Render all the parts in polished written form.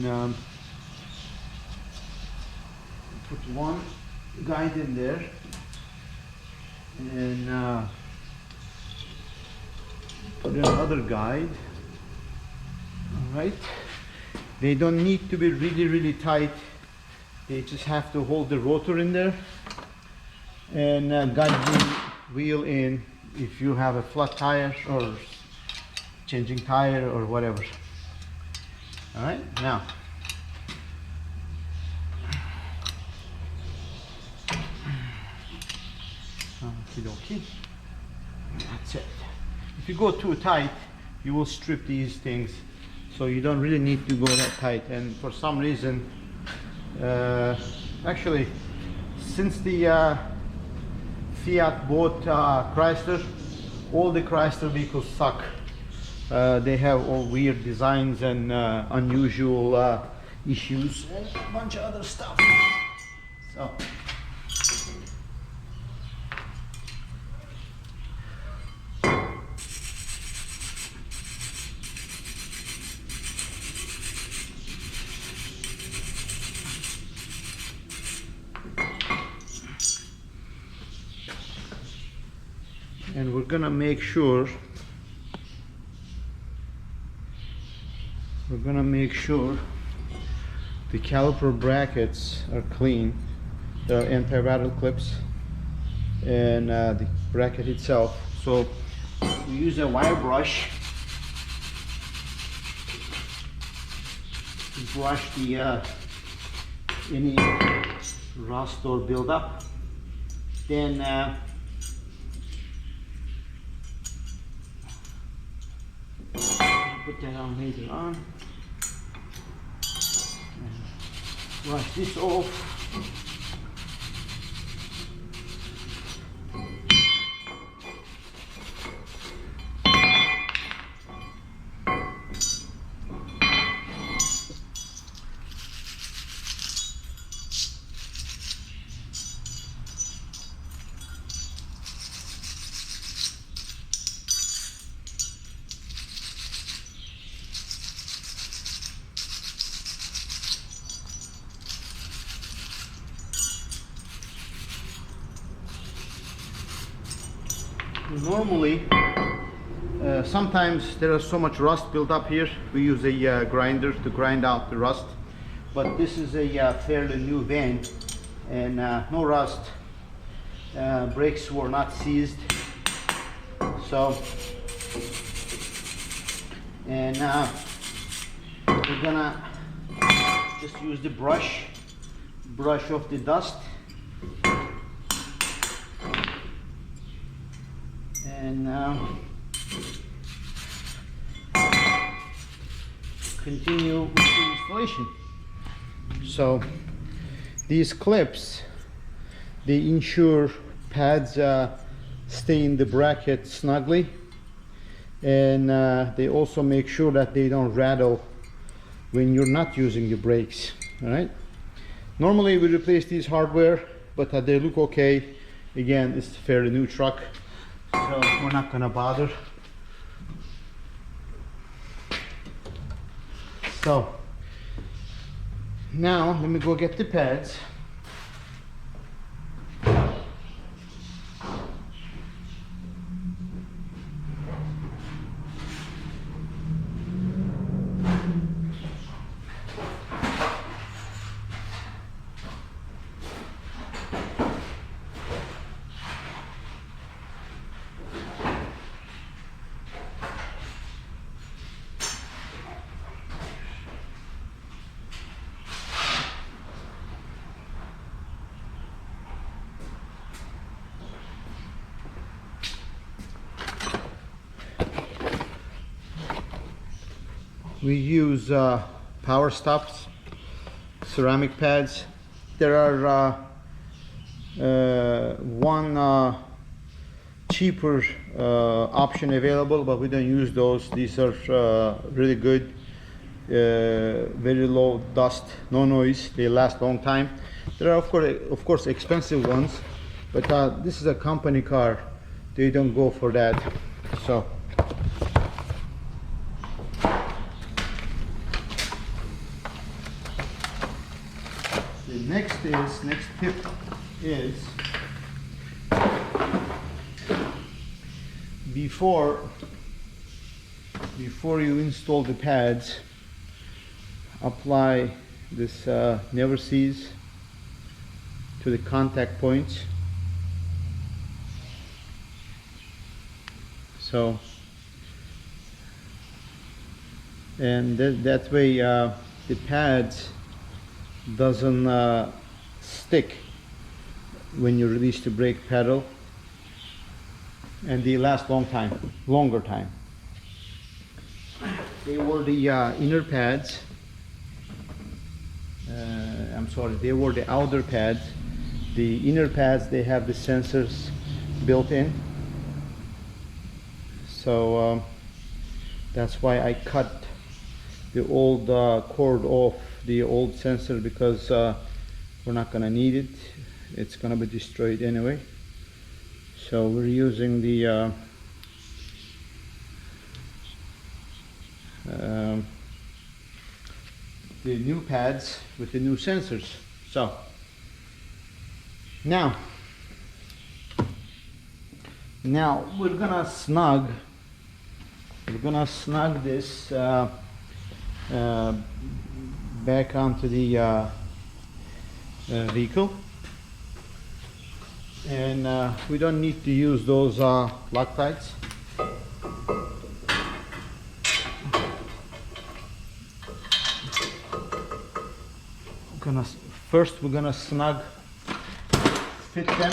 Um, put one guide in there and put another guide. All right, they don't need to be really tight. They just have to hold the rotor in there and guide the wheel in if you have a flat tire or changing tire or whatever. All right, now okie dokie, that's it. If you go too tight, you will strip these things, so you don't really need to go that tight. And for some reason, actually, since the Fiat bought Chrysler, all the Chrysler vehicles suck. They have all weird designs and unusual issues and a bunch of other stuff. So and we're gonna make sure the caliper brackets are clean. There are anti-rattle clips and the bracket itself. So we use a wire brush to brush the any rust or buildup. Then put that on later on. And brush this off. Normally, sometimes there is so much rust built up here, we use a grinder to grind out the rust. But this is a fairly new van and no rust. Brakes were not seized. So, and we're gonna just use the brush off the dust. And continue with the installation. So these clips, they ensure pads stay in the bracket snugly, and they also make sure that they don't rattle when you're not using the brakes. All right. Normally we replace these hardware, but they look okay. Again, it's a fairly new truck, so we're not gonna bother. So now let me go get the pads. We use power stops, ceramic pads. There are one cheaper option available, but we don't use those. These are really good, very low dust, no noise. They last a long time. There are of course expensive ones, but this is a company car. They don't go for that. So The next tip is, before you install the pads, apply this never seize to the contact points. So, and that way the pads doesn't stick when you release the brake pedal, and they last longer time. They were the inner pads. I'm sorry, they were the outer pads. The inner pads, they have the sensors built in. So that's why I cut the old cord off the old sensor, because we're not going to need it. It's going to be destroyed anyway. So we're using the new pads with the new sensors. So now we're gonna snug this back onto the vehicle, and we don't need to use those Loctites. First we're gonna snug fit them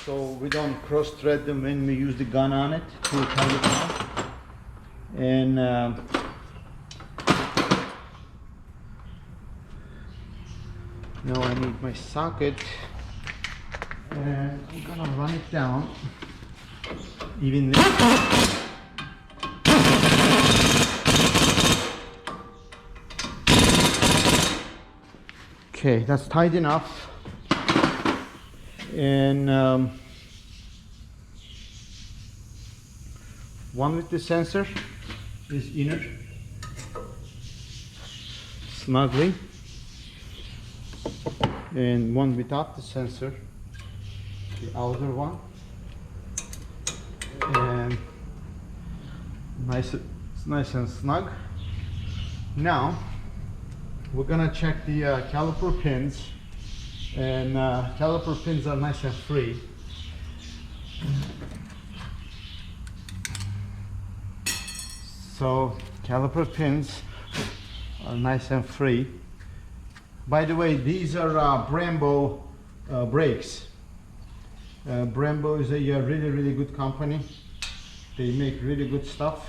so we don't cross thread them when we use the gun on it to tighten it down. And now I need my socket, and I'm gonna run it down evenly. Okay, that's tight enough. And one with the sensor is inner, snugly, and one without the sensor, the outer one, and nice and snug. Now we're gonna check the caliper pins, and caliper pins are nice and free. So caliper pins are nice and free. By the way, these are Brembo brakes. Brembo is a really good company. They make really good stuff,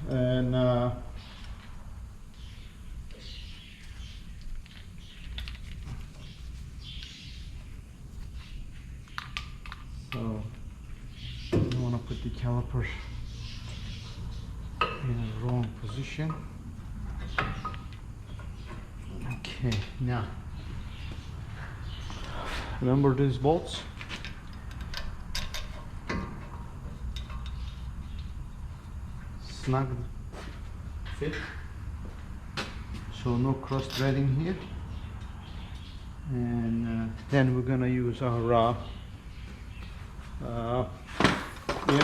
and so I don't want to put the caliper in the wrong position. Okay, now remember these bolts? Snug fit, so no cross threading here. And then we're gonna use our air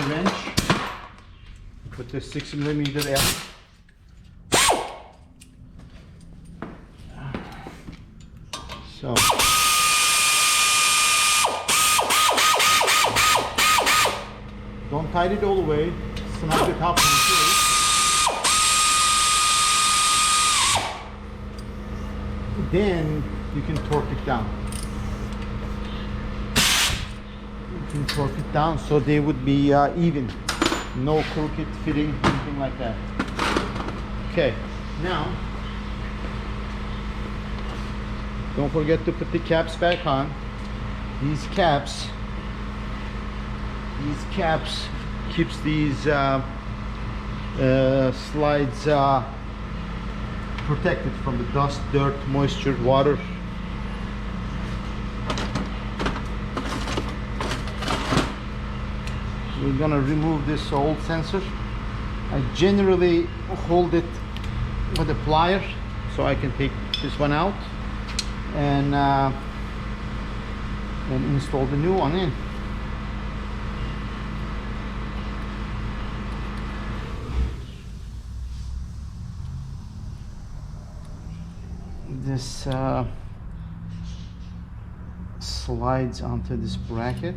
wrench with the 6mm L. So don't tighten it all the way, snug the top into it. Then you can torque it down. You can torque it down so they would be even. No crooked fitting, anything like that. Okay, now don't forget to put the caps back on. These caps keeps these slides protected from the dust, dirt, moisture, water. We're gonna remove this old sensor. I generally hold it with a plier so I can take this one out and install the new one in. This slides onto this bracket.